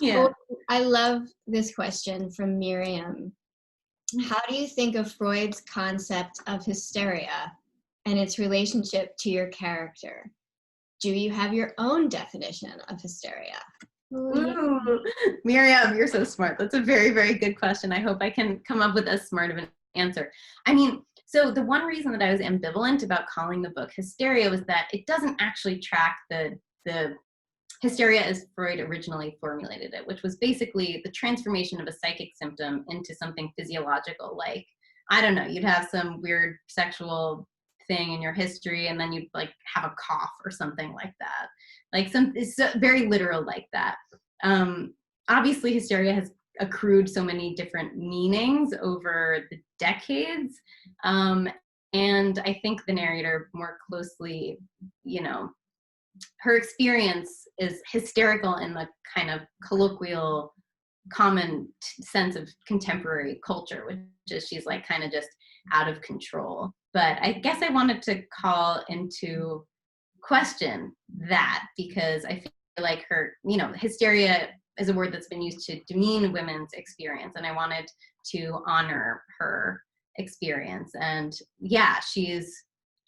[SPEAKER 2] Yeah.
[SPEAKER 1] Oh, I love this question from Miriam. How do you think of Freud's concept of hysteria and its relationship to your character? Do you have your own definition of hysteria?
[SPEAKER 2] Ooh, Miriam, you're so smart. That's a very, very good question. I hope I can come up with as smart of an answer. I mean, so the one reason that I was ambivalent about calling the book Hysteria was that it doesn't actually track the hysteria as Freud originally formulated it, which was basically the transformation of a psychic symptom into something physiological. Like, I don't know, you'd have some weird sexual thing in your history and then you'd like have a cough or something like that. Like it's very literal like that. Obviously hysteria has accrued so many different meanings over the decades. And I think the narrator more closely, her experience is hysterical in the kind of colloquial common sense of contemporary culture, which is she's like kind of just out of control. But I guess I wanted to call into question that because I feel like her, hysteria is a word that's been used to demean women's experience, and I wanted to honor her experience. And yeah, she's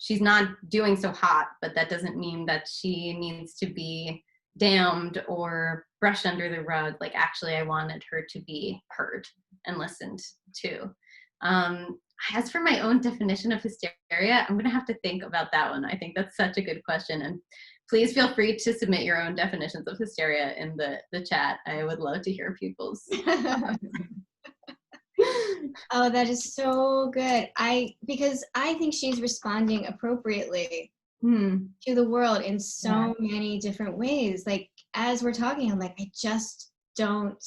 [SPEAKER 2] not doing so hot, but that doesn't mean that she needs to be damned or brushed under the rug. Like, actually, I wanted her to be heard and listened to. As for my own definition of hysteria, I'm going to have to think about that one. I think that's such a good question. And please feel free to submit your own definitions of hysteria in the chat. I would love to hear people's.
[SPEAKER 1] Oh, that is so good. Because I think she's responding appropriately to the world in so many different ways. Like, as we're talking, I'm like, I just don't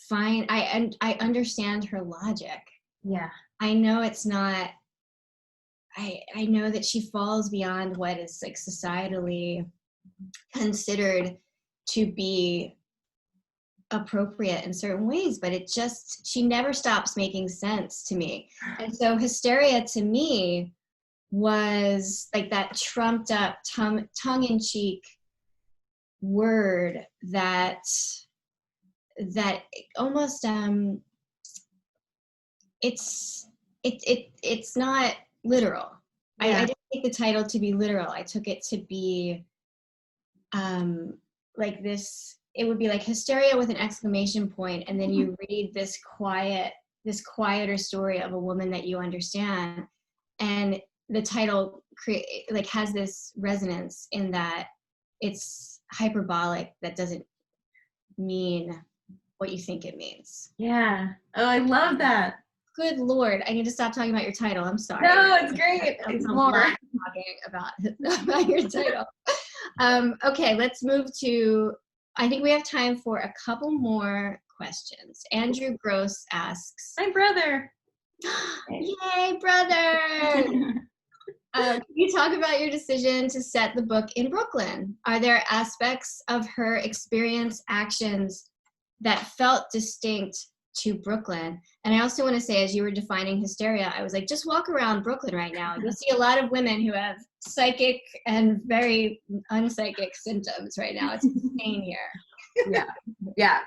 [SPEAKER 1] find, I understand her logic.
[SPEAKER 2] Yeah.
[SPEAKER 1] I know it's not, I know that she falls beyond what is like societally considered to be appropriate in certain ways, but she never stops making sense to me. And so hysteria to me was like that trumped up tongue-in-cheek word that almost it's not literal. I didn't take the title to be literal. I took it to be like this, it would be like Hysteria with an exclamation point, and then you read this quieter story of a woman that you understand, and the title has this resonance in that it's hyperbolic, that doesn't mean what you think it means.
[SPEAKER 2] Yeah. Oh, I love that.
[SPEAKER 1] Good Lord, I need to stop talking about your title. I'm sorry.
[SPEAKER 2] No, it's great. It's more
[SPEAKER 1] talking about your title. Okay, let's move to, I think we have time for a couple more questions. Andrew Gross asks.
[SPEAKER 2] My brother.
[SPEAKER 1] Yay, brother. Can you talk about your decision to set the book in Brooklyn? Are there aspects of her experience, actions that felt distinct to Brooklyn? And I also want to say, as you were defining Hysteria, I was like, just walk around Brooklyn right now. You'll see a lot of women who have psychic and very unpsychic symptoms right now. It's insane here.
[SPEAKER 2] Yeah.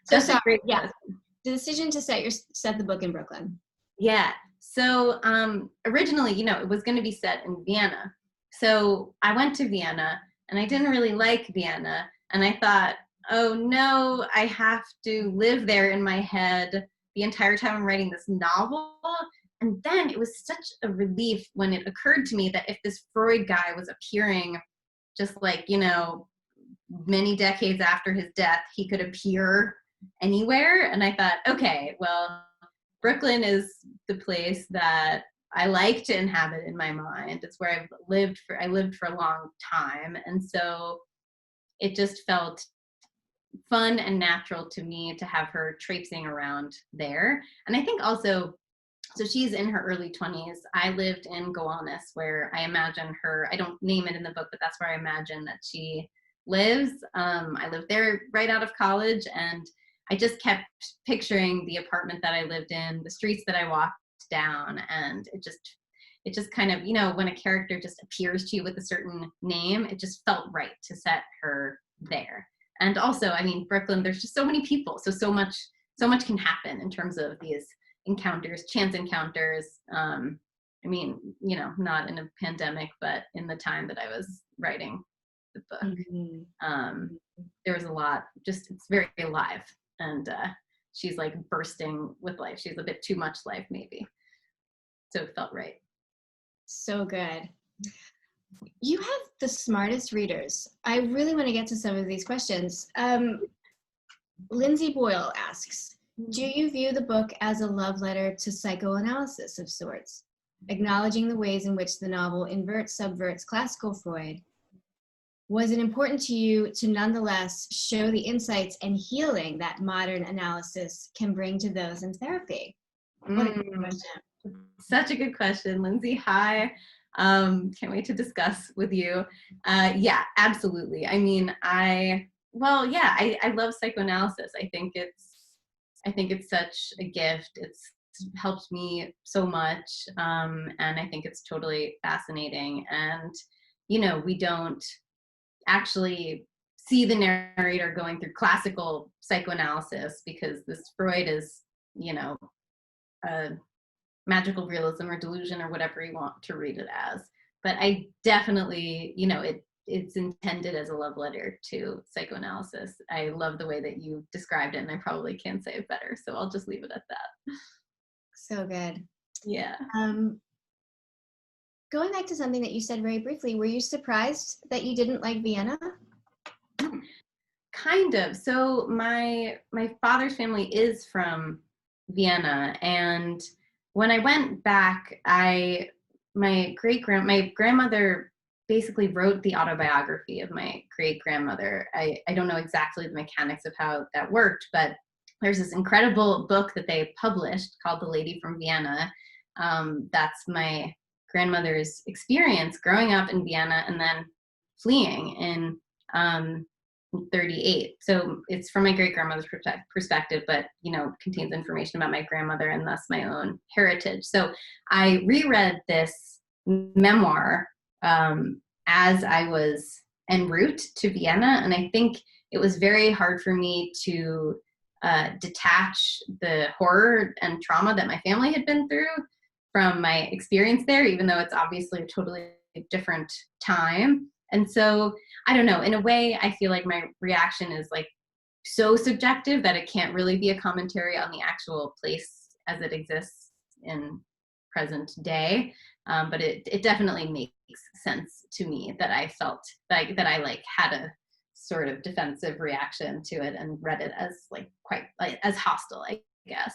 [SPEAKER 1] So sorry. Yeah. The decision to set the book in Brooklyn.
[SPEAKER 2] Yeah. So originally, it was going to be set in Vienna. So I went to Vienna, and I didn't really like Vienna. And I thought, oh no, I have to live there in my head the entire time I'm writing this novel. And then it was such a relief when it occurred to me that if this Freud guy was appearing just like, many decades after his death, he could appear anywhere. And I thought, okay, well, Brooklyn is the place that I like to inhabit in my mind. It's where I lived for a long time. And so it just felt fun and natural to me to have her traipsing around there. And I think also, so she's in her early 20s. I lived in Gowanus, where I imagine her, I don't name it in the book, but that's where I imagine that she lives. I lived there right out of college, and I just kept picturing the apartment that I lived in, the streets that I walked down, and it just kind of, when a character just appears to you with a certain name, it just felt right to set her there. And also, Brooklyn, there's just so many people, so much can happen in terms of these encounters, chance encounters. Not in a pandemic, but in the time that I was writing the book. Mm-hmm. There was a lot, it's very alive. And she's like bursting with life. She's a bit too much life, maybe. So it felt right.
[SPEAKER 1] So good. You have the smartest readers. I really want to get to some of these questions. Lindsay Boyle asks, do you view the book as a love letter to psychoanalysis of sorts, acknowledging the ways in which the novel subverts classical Freud? Was it important to you to nonetheless show the insights and healing that modern analysis can bring to those in therapy? What a good question.
[SPEAKER 2] Such a good question, Lindsay. Hi. Can't wait to discuss with you. Yeah, absolutely. I love psychoanalysis. I think it's such a gift. It's helped me so much. And I think it's totally fascinating. And, we don't actually see the narrator going through classical psychoanalysis, because this Freud is, a magical realism or delusion or whatever you want to read it as. But I definitely, it's intended as a love letter to psychoanalysis. I love the way that you described it, and I probably can't say it better. So I'll just leave it at that.
[SPEAKER 1] So good.
[SPEAKER 2] Yeah.
[SPEAKER 1] Going back to something that you said very briefly, were you surprised that you didn't like Vienna?
[SPEAKER 2] Kind of. So my father's family is from Vienna, and when I went back, my grandmother basically wrote the autobiography of my great-grandmother. I don't know exactly the mechanics of how that worked, but there's this incredible book that they published called The Lady from Vienna. That's my grandmother's experience growing up in Vienna and then fleeing in 38. So it's from my great-grandmother's perspective, but contains information about my grandmother and thus my own heritage. So I reread this memoir as I was en route to Vienna, and I think it was very hard for me to detach the horror and trauma that my family had been through from my experience there, even though it's obviously a totally different time. And so I don't know, in a way, I feel like my reaction is like so subjective that it can't really be a commentary on the actual place as it exists in present day. But it definitely makes sense to me that I felt that I like had a sort of defensive reaction to it and read it as like quite like as hostile, I guess.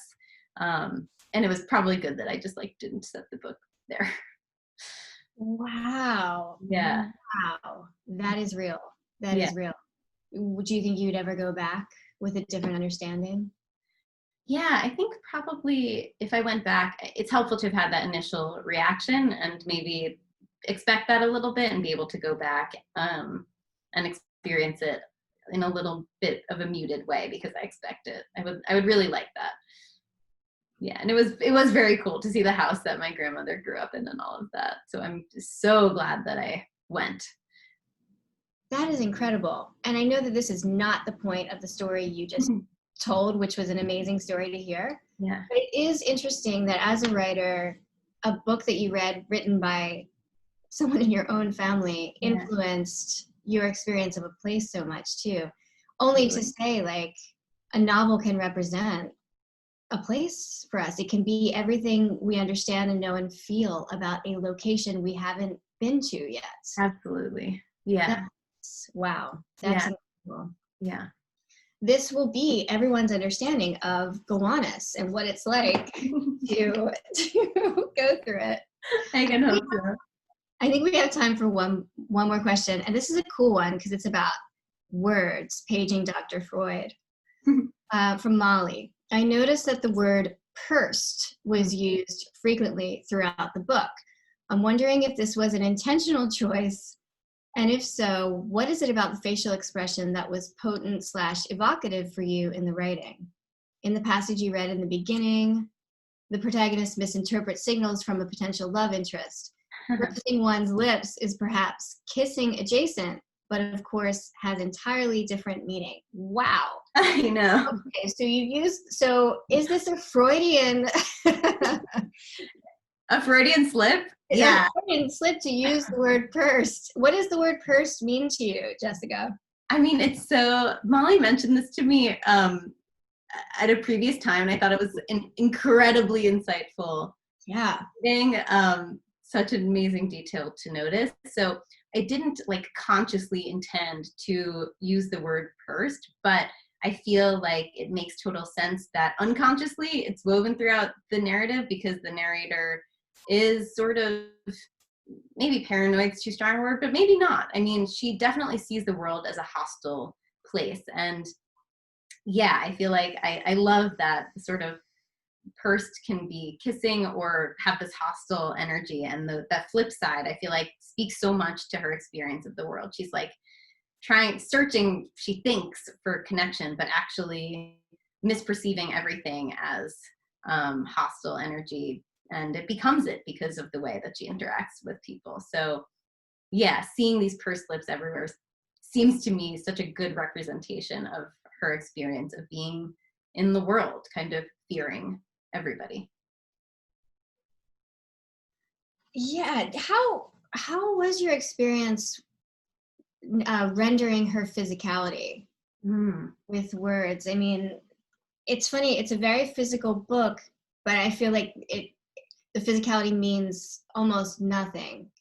[SPEAKER 2] And it was probably good that I just like didn't set the book there.
[SPEAKER 1] Wow.
[SPEAKER 2] Yeah.
[SPEAKER 1] Wow. That is real. That
[SPEAKER 2] Yeah.
[SPEAKER 1] is real. Would you think you'd ever go back with a different understanding?
[SPEAKER 2] Yeah, I think probably if I went back, it's helpful to have had that initial reaction and maybe expect that a little bit and be able to go back and experience it in a little bit of a muted way because I expect it. I would really like that. Yeah, and it was very cool to see the house that my grandmother grew up in and all of that. So I'm just so glad that I went.
[SPEAKER 1] That is incredible. And I know that this is not the point of the story you just told, which was an amazing story to hear.
[SPEAKER 2] Yeah.
[SPEAKER 1] But it is interesting that as a writer, a book that you read written by someone in your own family influenced your experience of a place so much too. Only to say like a novel can represent a place for us. It can be everything we understand and know and feel about a location we haven't been to yet.
[SPEAKER 2] Absolutely. Yeah.
[SPEAKER 1] Wow. That's incredible.
[SPEAKER 2] Yeah.
[SPEAKER 1] This will be everyone's understanding of Gowanus and what it's like to go through it.
[SPEAKER 2] I can hope so.
[SPEAKER 1] I think we have time for one more question. And this is a cool one because it's about words, paging Dr. Freud. From Molly. I noticed that the word pursed was used frequently throughout the book. I'm wondering if this was an intentional choice, and if so, what is it about the facial expression that was potent / evocative for you in the writing? In the passage you read in the beginning, the protagonist misinterprets signals from a potential love interest. Pursing one's lips is perhaps kissing adjacent, but of course has entirely different meaning. Wow.
[SPEAKER 2] I know.
[SPEAKER 1] Okay, so is this a Freudian
[SPEAKER 2] a Freudian slip?
[SPEAKER 1] Yeah. A Freudian slip to use the word pursed. What does the word pursed mean to you, Jessica?
[SPEAKER 2] I mean, it's so, Molly mentioned this to me at a previous time, and I thought it was an incredibly insightful thing. Such an amazing detail to notice. So I didn't like consciously intend to use the word pursed, but I feel like it makes total sense that unconsciously it's woven throughout the narrative because the narrator is sort of, maybe paranoid is too strong a word, but maybe not. I mean, she definitely sees the world as a hostile place. And yeah, I feel like I love that sort of pursed can be kissing or have this hostile energy. And that flip side, I feel like speaks so much to her experience of the world. She's like searching, she thinks, for connection, but actually misperceiving everything as hostile energy. And it becomes it because of the way that she interacts with people. So yeah, seeing these pursed lips everywhere seems to me such a good representation of her experience of being in the world, kind of fearing everybody.
[SPEAKER 1] Yeah, how was your experience rendering her physicality with words? I mean, it's funny, it's a very physical book, but I feel like the physicality means almost nothing.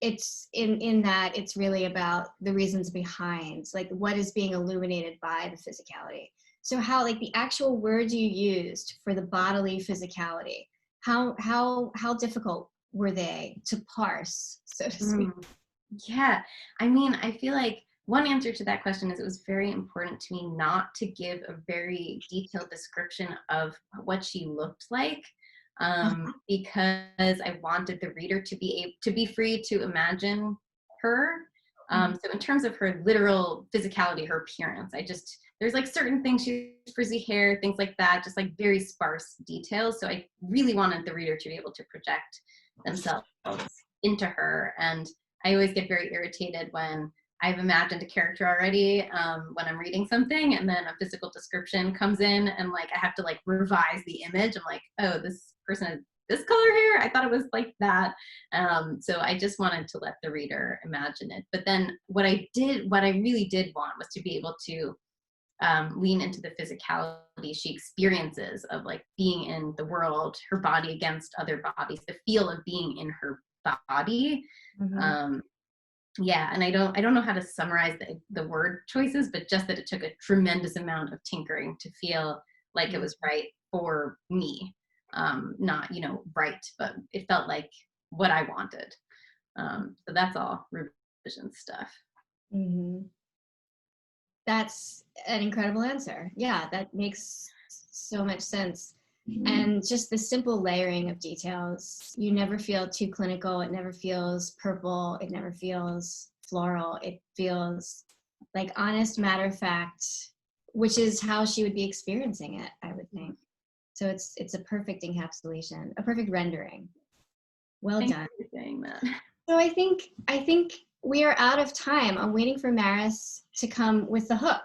[SPEAKER 1] It's in that it's really about the reasons behind, like what is being illuminated by the physicality. So how, like the actual words you used for the bodily physicality, how difficult were they to parse, so to speak?
[SPEAKER 2] Yeah, I mean, I feel like one answer to that question is it was very important to me not to give a very detailed description of what she looked like, because I wanted the reader to be free to imagine her. So in terms of her literal physicality, her appearance, there's like certain things, she has frizzy hair, things like that, just like very sparse details. So I really wanted the reader to be able to project themselves into her. And I always get very irritated when I've imagined a character already when I'm reading something and then a physical description comes in and like I have to like revise the image. I'm like, oh, this person has this color hair? I thought it was like that. So I just wanted to let the reader imagine it. But then what I really did want was to be able to lean into the physicality she experiences of like being in the world, her body against other bodies, the feel of being in her body. Yeah, and I don't know how to summarize the word choices, but just that it took a tremendous amount of tinkering to feel like it was right for me. Not, right, but it felt like what I wanted. So that's all revision stuff.
[SPEAKER 1] That's an incredible answer. Yeah, that makes so much sense. And just the simple layering of details. You never feel too clinical. It never feels purple. It never feels floral. It feels like honest matter of fact, which is how she would be experiencing it, I would think. So it's a perfect encapsulation, a perfect rendering. Well done.
[SPEAKER 2] Thank you for saying that.
[SPEAKER 1] So I think we are out of time. I'm waiting for Maris to come with the hook.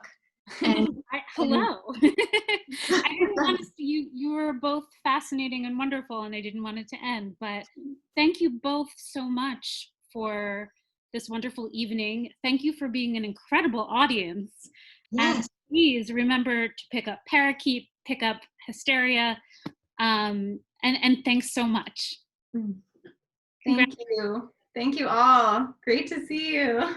[SPEAKER 1] And
[SPEAKER 3] hello. I didn't want to see you were both fascinating and wonderful, and I didn't want it to end, but thank you both so much for this wonderful evening. Thank you for being an incredible audience.
[SPEAKER 1] yes.
[SPEAKER 3] And please remember to pick up Parakeet, pick up Hysteria, and thanks so much.
[SPEAKER 2] Thank you all. Great to see you.